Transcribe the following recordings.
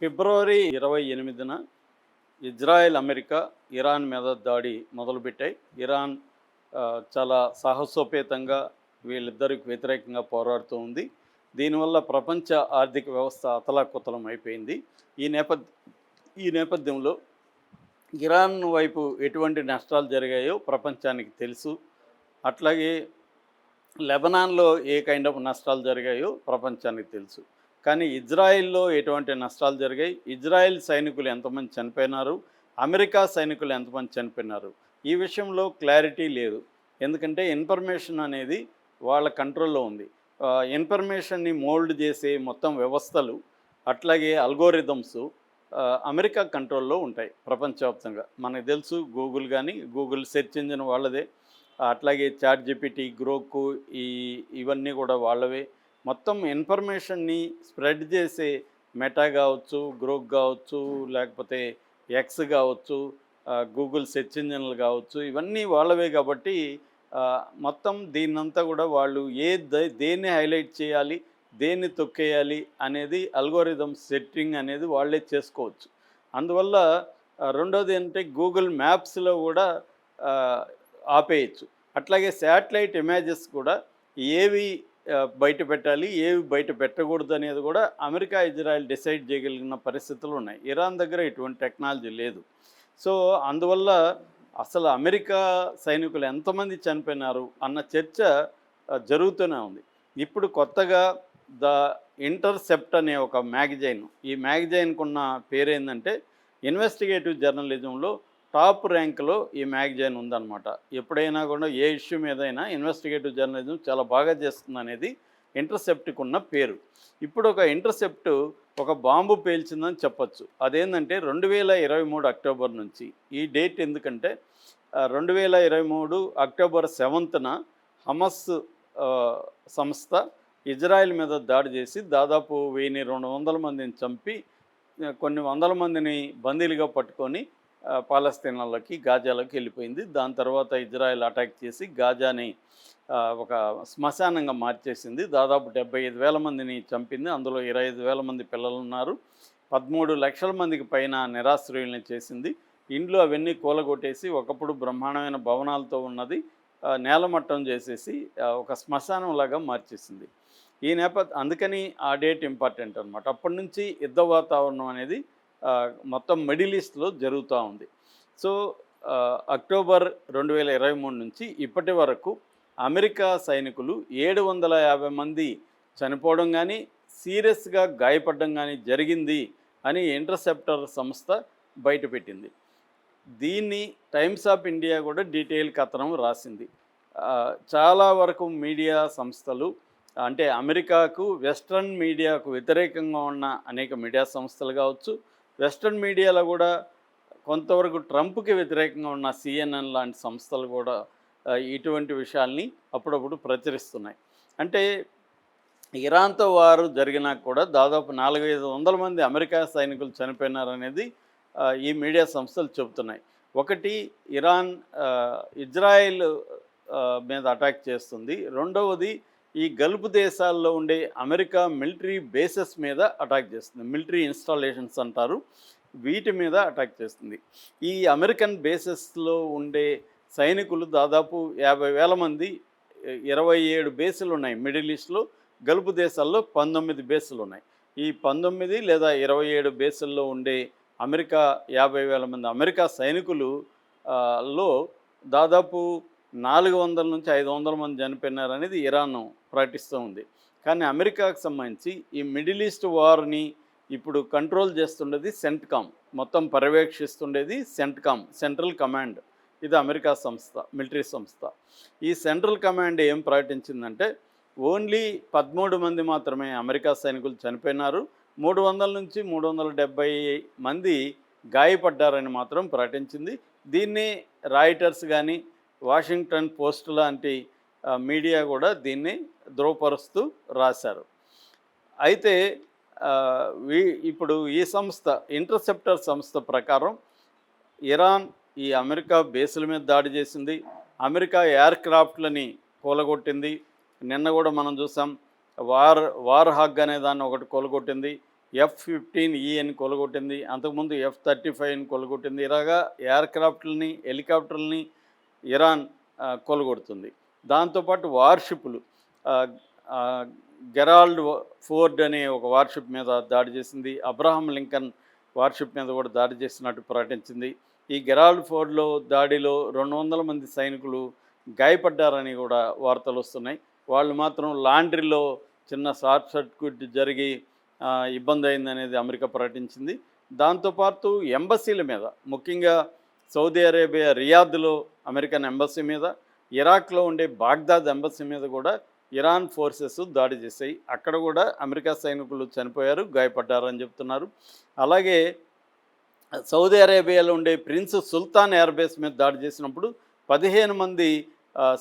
ఫిబ్రవరి 28న Israel, America Iran మీద దాడి మొదలుపెట్టాయి. Iran చాలా సాహసోపేతంగా వీళ్ళిద్దరికి వ్యతిరేకంగా పోరాడుతూ ఉంది. దీనివల్ల ప్రపంచ ఆర్థిక వ్యవస్థ అతలాకుతలం అయిపోయింది. ఈ నేపథ్ ఈ నేపథ్యంలో ఇరాన్ వైపు ఎటువంటి నష్టాలు జరిగాయో ప్రపంచానికి తెలుసు. అట్లాగే లెబనాన్‌లో ఏ కైండ్ ఆఫ్ నష్టాలు జరిగాయో ప్రపంచానికి తెలుసు. కానీ ఇజ్రాయెల్‌లో ఎటువంటి నష్టాలు జరిగాయి? ఇజ్రాయెల్ సైనికులు ఎంతమంది చనిపోయినారు? అమెరికా సైనికులు ఎంతమంది చనిపోయినారు? ఈ విషయంలో క్లారిటీ లేదు. ఎందుకంటే ఇన్ఫర్మేషన్ అనేది వాళ్ళ కంట్రోల్‌లో ఉంది. ఇన్ఫర్మేషన్‌ని మోల్డ్ చేసే మొత్తం వ్యవస్థలు, అట్లాగే అల్గోరిథమ్సు అమెరికా కంట్రోల్‌లో ఉంటాయి ప్రపంచవ్యాప్తంగా. మనకు తెలుసు గూగుల్ గానీ, గూగుల్ సెర్చ్ ఇంజిన్ వాళ్ళదే. అట్లాగే చాట్ జీపీటీ, గ్రోకు ఇవన్నీ కూడా వాళ్ళవే. మొత్తం ఇన్ఫర్మేషన్ని స్ప్రెడ్ చేసే మెటా కావచ్చు, గ్రోక్ కావచ్చు, లేకపోతే ఎక్స్ కావచ్చు, గూగుల్ సెర్చ్ ఇంజిన్లు కావచ్చు, ఇవన్నీ వాళ్ళవే కాబట్టి మొత్తం దీన్నంతా కూడా వాళ్ళు దేన్ని హైలైట్ చేయాలి, దేన్ని తొక్కేయాలి అనేది అల్గోరిథం సెట్టింగ్ అనేది వాళ్ళే చేసుకోవచ్చు. అందువల్ల రెండోది ఏంటంటే గూగుల్ మ్యాప్స్లో కూడా ఆపేయచ్చు. అట్లాగే శాటిలైట్ ఇమేజెస్ కూడా ఏవి బయట పెట్టాలి, ఏవి బయట పెట్టకూడదు అనేది కూడా అమెరికా, ఇజ్రాయెల్ డిసైడ్ చేయగలిగిన పరిస్థితులు ఉన్నాయి. ఇరాన్ దగ్గర ఇటువంటి టెక్నాలజీ లేదు. సో అందువల్ల అసలు అమెరికా సైనికులు ఎంతమంది చనిపోయినారు అన్న చర్చ జరుగుతూనే ఉంది. ఇప్పుడు కొత్తగా ద ఇంటర్సెప్ట్ అనే ఒక మ్యాగజైన్, ఈ మ్యాగజైన్కు ఉన్న పేరేందంటే ఇన్వెస్టిగేటివ్ జర్నలిజంలో టాప్ ర్యాంక్లో ఈ మ్యాగజైన్ ఉందన్నమాట. ఎప్పుడైనా కూడా ఏ ఇష్యూ మీదైనా ఇన్వెస్టిగేటివ్ జర్నలిజం చాలా బాగా చేస్తుంది అనేది ఇంటర్సెప్ట్కి ఉన్న పేరు. ఇప్పుడు ఒక ఇంటర్సెప్ట్ ఒక బాంబు పేల్చిందని చెప్పచ్చు. అదేంటంటే 2023 అక్టోబర్ నుంచి. ఈ డేట్ ఎందుకంటే 2023 అక్టోబర్ 7న హమస్ సంస్థ ఇజ్రాయెల్ మీద దాడి చేసి దాదాపు 1200 మందిని చంపి కొన్ని వందల మందిని బందీలుగా పట్టుకొని పాలస్తీనాలోకి, గాజాలోకి వెళ్ళిపోయింది. దాని తర్వాత ఇజ్రాయెల్ అటాక్ చేసి గాజాని ఒక శ్మశానంగా మార్చేసింది. దాదాపు 75,000 మందిని చంపింది. అందులో 25,000 మంది పిల్లలు ఉన్నారు. 13 లక్షల మందికి పైన నిరాశ్రయుల్ని చేసింది. ఇండ్లు అవన్నీ కూలగొట్టేసి ఒకప్పుడు బ్రహ్మాండమైన భవనాలతో ఉన్నది నేలమట్టం చేసేసి ఒక శ్మశానంలాగా మార్చేసింది. ఈ అందుకని ఆ డేట్ ఇంపార్టెంట్ అనమాట. అప్పటి నుంచి యుద్ధ వాతావరణం అనేది మొత్తం మిడిల్ ఈస్ట్లో జరుగుతూ ఉంది. సో అక్టోబర్ 2023 నుంచి ఇప్పటి వరకు అమెరికా సైనికులు 750 మంది చనిపోవడం కానీ, సీరియస్గా గాయపడడం కానీ జరిగింది అని ఇంటర్సెప్టర్ సంస్థ బయటపెట్టింది. దీన్ని టైమ్స్ ఆఫ్ ఇండియా కూడా డీటెయిల్ కథనం రాసింది. చాలా వరకు మీడియా సంస్థలు, అంటే అమెరికాకు వెస్ట్రన్ మీడియాకు వ్యతిరేకంగా ఉన్న అనేక మీడియా సంస్థలు కావచ్చు, వెస్ట్రన్ మీడియాలో కూడా కొంతవరకు ట్రంప్కి వ్యతిరేకంగా ఉన్న సిఎన్ఎన్ లాంటి సంస్థలు కూడా ఇటువంటి విషయాల్ని అప్పుడప్పుడు ప్రచురిస్తున్నాయి. అంటే ఇరాన్తో వారు జరిగినా కూడా దాదాపు 400-500 మంది అమెరికా సైనికులు చనిపోయినారనేది ఈ మీడియా సంస్థలు చెబుతున్నాయి. ఒకటి, ఇరాన్ ఇజ్రాయెల్ మీద అటాక్ చేస్తుంది. రెండవది, ఈ గల్ఫ్ దేశాల్లో ఉండే అమెరికా మిలిటరీ బేసెస్ మీద అటాక్ చేస్తుంది. మిలిటరీ ఇన్స్టాలేషన్స్ అంటారు, వీటి మీద అటాక్ చేస్తుంది. ఈ అమెరికన్ బేసెస్లో ఉండే సైనికులు దాదాపు 50,000 మంది, 27 బేసులు ఉన్నాయి మిడిల్ ఈస్ట్లో. గల్ఫ్ దేశాల్లో 19 బేసులు ఉన్నాయి. ఈ 19 లేదా 27 బేసుల్లో ఉండే అమెరికా 50,000 మంది అమెరికా సైనికులు లో దాదాపు 400 నుంచి 500 మంది చనిపోయినారనేది ఇరాన్ ప్రకటిస్తూ ఉంది. కానీ అమెరికాకు సంబంధించి ఈ మిడిల్ ఈస్ట్ వార్ని ఇప్పుడు కంట్రోల్ చేస్తుండేది సెంట్కామ్, మొత్తం పర్యవేక్షిస్తుండేది సెంట్కామ్, సెంట్రల్ కమాండ్. ఇది అమెరికా సంస్థ, మిలిటరీ సంస్థ. ఈ సెంట్రల్ కమాండ్ ఏం ప్రకటించిందంటే ఓన్లీ 13 మంది మాత్రమే అమెరికా సైనికులు చనిపోయినారు, 300 నుంచి 370 మంది గాయపడ్డారని మాత్రం ప్రకటించింది. దీన్ని రాయిటర్స్ కానీ, వాషింగ్టన్ పోస్ట్ లాంటి మీడియా కూడా దీన్ని ధృవపరుస్తూ రాశారు. అయితే ఇప్పుడు ఈ సంస్థ, ఇంటర్సెప్టర్ సంస్థ ప్రకారం ఇరాన్ ఈ అమెరికా బేసుల మీద దాడి చేసింది, అమెరికా ఎయిర్ క్రాఫ్ట్లని కూలగొట్టింది. నిన్న కూడా మనం చూసాం, వార్ హాగ్ అనే దాన్ని ఒకటి కూలగొట్టింది. F-15E అని కొలగొట్టింది. అంతకుముందు F-35 అని కొలగొట్టింది. ఇలాగా ఎయిర్‌క్రాఫ్ట్‌లని, హెలికాప్టర్లని ఇరాన్ కొలగొడుతుంది. దాంతోపాటు వార్‌షిప్‌లు ఆహ్, ఆహ్, గెరాల్డ్ ఫోర్డ్ అనే ఒక వార్‌షిప్ మీద దాడి చేసింది. అబ్రహాం లింకన్ వార్‌షిప్ మీద కూడా దాడి చేసినట్టు ప్రకటించింది. ఈ గెరాల్డ్ ఫోర్డ్‌లో దాడిలో 200 మంది సైనికులు గాయపడ్డారని కూడా వార్తలొస్తున్నాయి. వాళ్ళు మాత్రం లాండ్రీలో చిన్న షార్ట్ సర్క్యూట్ జరిగి ఇబ్బంది అయిందనేది అమెరికా ప్రకటించింది. దాంతోపాటు ఎంబసీల మీద, ముఖ్యంగా సౌదీ అరేబియా రియాద్‌లో అమెరికన్ ఎంబసీ మీద, ఇరాక్లో ఉండే బాగ్దాద్ ఎంబసీ మీద కూడా ఇరాన్ ఫోర్సెస్ దాడి చేశాయి. అక్కడ కూడా అమెరికా సైనికులు చనిపోయారు, గాయపడ్డారని చెప్తున్నారు. అలాగే సౌదీ అరేబియాలో ఉండే ప్రిన్స్ సుల్తాన్ ఎయిర్బేస్ మీద దాడి చేసినప్పుడు 15 మంది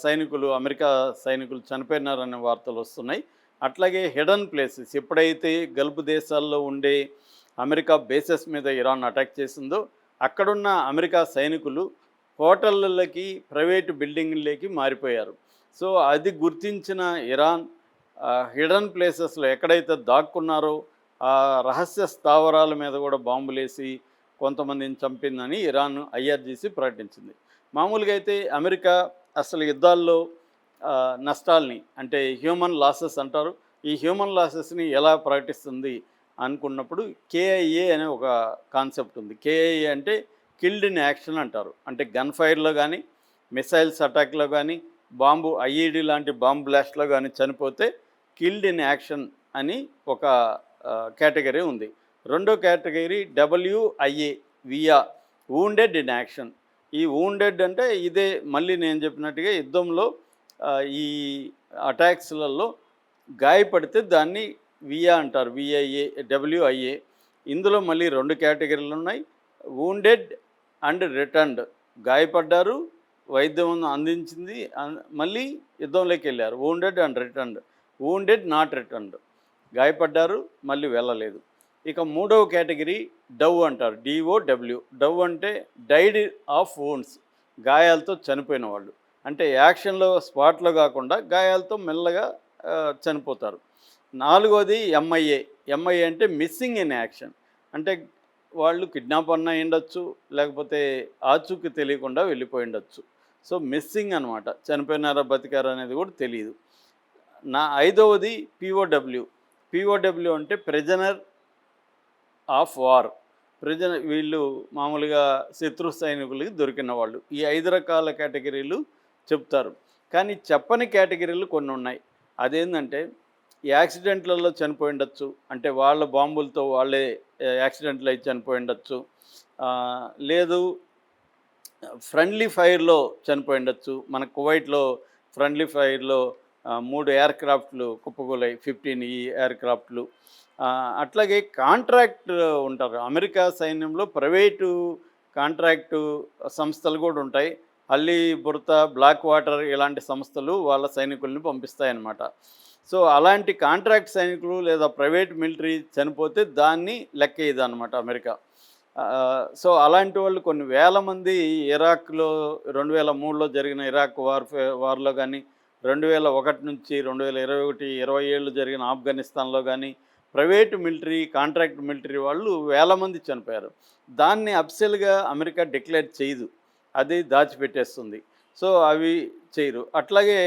సైనికులు, అమెరికా సైనికులు చనిపోయినారనే వార్తలు వస్తున్నాయి. అట్లాగే హిడెన్ ప్లేసెస్, ఎప్పుడైతే గల్ఫ్ దేశాల్లో ఉండే అమెరికా బేసెస్ మీద ఇరాన్ అటాక్ చేసిందో అక్కడున్న అమెరికా సైనికులు హోటళ్ళకి, ప్రైవేటు బిల్డింగ్లకి మారిపోయారు. సో అది గుర్తించిన ఇరాన్ హిడెన్ ప్లేసెస్లో ఎక్కడైతే దాక్కున్నారో ఆ రహస్య స్థావరాల మీద కూడా బాంబులేసి కొంతమందిని చంపిందని ఇరాన్ ఐఆర్జీసీ ప్రకటించింది. మామూలుగా అయితే అమెరికా అసలు యుద్ధాల్లో నష్టాల్ని, అంటే హ్యూమన్ లాసెస్ అంటారు, ఈ హ్యూమన్ లాసెస్ని ఎలా ప్రకటిస్తుంది అనుకున్నప్పుడు కేఐఏ అనే ఒక కాన్సెప్ట్ ఉంది. కేఐఏ అంటే కిల్డ్ ఇన్ యాక్షన్ అంటారు. అంటే గన్ ఫైర్లో కానీ, మిసైల్స్ అటాక్లో కానీ, బాంబు ఐఈడి లాంటి బాంబ్ బ్లాస్ట్లో కానీ చనిపోతే కిల్డ్ ఇన్ యాక్షన్ అని ఒక కేటగిరీ ఉంది. రెండో కేటగిరీ డబ్ల్యూఐఏ వియా, వూండెడ్ ఇన్ యాక్షన్. ఈ వూండెడ్ అంటే ఇదే మళ్ళీ నేను చెప్పినట్టుగా యుద్ధంలో ఈ అటాక్స్లలో గాయపడితే దాన్ని వియా అంటారు, విఐఏ, డబ్ల్యూఐఏ. ఇందులో మళ్ళీ 2 కేటగిరీలు ఉన్నాయి. వూండెడ్ అండ్ రిటర్న్డ్, గాయపడ్డారు, వైద్యం అందించింది, మళ్ళీ యుద్ధంలోకి వెళ్ళారు. Wounded and returned. Wounded not returned, గాయపడ్డారు మళ్ళీ వెళ్ళలేదు. ఇక మూడవ కేటగిరీ డవ్ అంటారు, డిఓడబ్ల్యూ. డవ్ అంటే డైడ్ ఆఫ్ వూండ్స్, గాయాలతో చనిపోయిన వాళ్ళు. అంటే యాక్షన్లో స్పాట్లో కాకుండా గాయాలతో మెల్లగా చనిపోతారు. నాలుగోది ఎంఐఏ. ఎంఐఏ అంటే మిస్సింగ్ ఇన్ యాక్షన్. అంటే వాళ్ళు కిడ్నాప్ అన్న ఉండొచ్చు, లేకపోతే ఆచూకీ తెలియకుండా వెళ్ళిపోయి ఉండొచ్చు. సో మిస్సింగ్ అనమాట, చనిపోయినారా బతికారా అనేది కూడా తెలియదు. ఐదవది పిఓడబ్ల్యూ. పిఓడబ్ల్యూ అంటే ప్రిజనర్ ఆఫ్ వార్. వీళ్ళు మామూలుగా శత్రు సైనికులకి దొరికిన వాళ్ళు. ఈ 5 రకాల కేటగిరీలు చెప్తారు. కానీ చెప్పని కేటగిరీలు కొన్ని ఉన్నాయి. అదేంటంటే యాక్సిడెంట్లలో చనిపోయి ఉండొచ్చు, అంటే వాళ్ళ బాంబులతో వాళ్ళే యాక్సిడెంట్లు అయి చనిపోయి ఉండొచ్చు. లేదు ఫ్రెండ్లీ ఫైర్లో చనిపోయి ఉండొచ్చు. మన కువైట్లో ఫ్రెండ్లీ ఫైర్లో 3 ఎయిర్‌క్రాఫ్ట్లు కుప్పకూలాయి, 15 ఎయిర్‌క్రాఫ్ట్లు. అట్లాగే కాంట్రాక్ట్ ఉంటారు. అమెరికా సైన్యంలో ప్రైవేటు కాంట్రాక్టు సంస్థలు కూడా ఉంటాయి. హల్లీ బుర్త, బ్లాక్ వాటర్ ఇలాంటి సంస్థలు వాళ్ళ సైనికుల్ని పంపిస్తాయన్నమాట. సో అలాంటి కాంట్రాక్ట్ సైనికులు లేదా ప్రైవేట్ మిలిటరీ చనిపోతే దాన్ని లెక్కేయదన్నమాట అమెరికా. సో అలాంటి వాళ్ళు కొన్ని వేల మంది ఇరాక్లో 2003లో జరిగిన ఇరాక్ వార్లో కానీ, 2001 నుంచి 2021, 20 ఏళ్ళు జరిగిన ఆఫ్ఘనిస్తాన్లో కానీ ప్రైవేటు మిలిటరీ, కాంట్రాక్ట్ మిలిటరీ వాళ్ళు వేల మంది చనిపోయారు. దాన్ని అఫీషియల్గా అమెరికా డిక్లేర్ చేయదు, అది దాచిపెట్టేస్తుంది. సో అవి చేయరు. అట్లాగే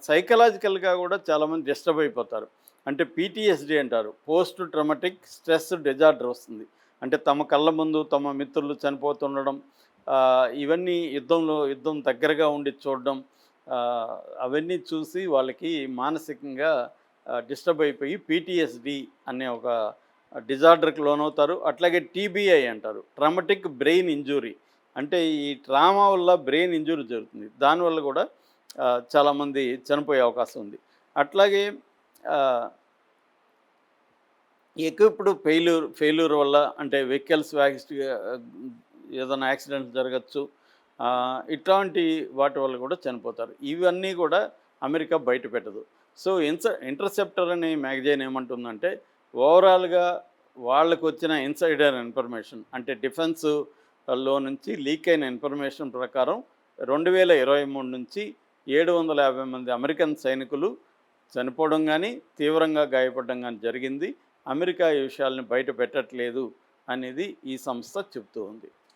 సైకలాజికల్గా కూడా చాలామంది డిస్టర్బ్ అయిపోతారు. అంటే పీటీఎస్డీ అంటారు, పోస్ట్ ట్రామాటిక్ స్ట్రెస్ డిజార్డర్ వస్తుంది. అంటే తమ కళ్ళ ముందు తమ మిత్రులు చనిపోతుండడం, ఇవన్నీ యుద్ధం దగ్గరగా ఉండి చూడడం, అవన్నీ చూసి వాళ్ళకి మానసికంగా డిస్టర్బ్ అయిపోయి పీటీఎస్డీ అనే ఒక డిజార్డర్కి లోనవుతారు. అట్లాగే టీబీఐ అంటారు, ట్రామాటిక్ బ్రెయిన్ ఇంజురీ. అంటే ఈ ట్రామా వల్ల బ్రెయిన్ ఇంజురీ జరుగుతుంది, దానివల్ల కూడా చాలామంది చనిపోయే అవకాశం ఉంది. అట్లాగే ఎక్విప్డ్ ఫెయిల్యూర్ వల్ల, అంటే వెహికల్స్ ఏదైనా యాక్సిడెంట్ జరగచ్చు, ఇట్లాంటి వాటి వల్ల కూడా చనిపోతారు. ఇవన్నీ కూడా అమెరికా బయట పెట్టదు. సో ఇంటర్సెప్టర్ అనే మ్యాగజైన్ ఏమంటుందంటే ఓవరాల్గా వాళ్ళకు వచ్చిన ఇన్సైడర్ ఇన్ఫర్మేషన్, అంటే డిఫెన్స్లో నుంచి లీక్ అయిన ఇన్ఫర్మేషన్ ప్రకారం 2023 నుంచి 750 మంది అమెరికన్ సైనికులు చనిపోవడం కానీ, తీవ్రంగా గాయపడడం కానీ జరిగింది. అమెరికా ఈ విషయాలను బయట పెట్టట్లేదు అనేది ఈ సంస్థ చెబుతూ ఉంది.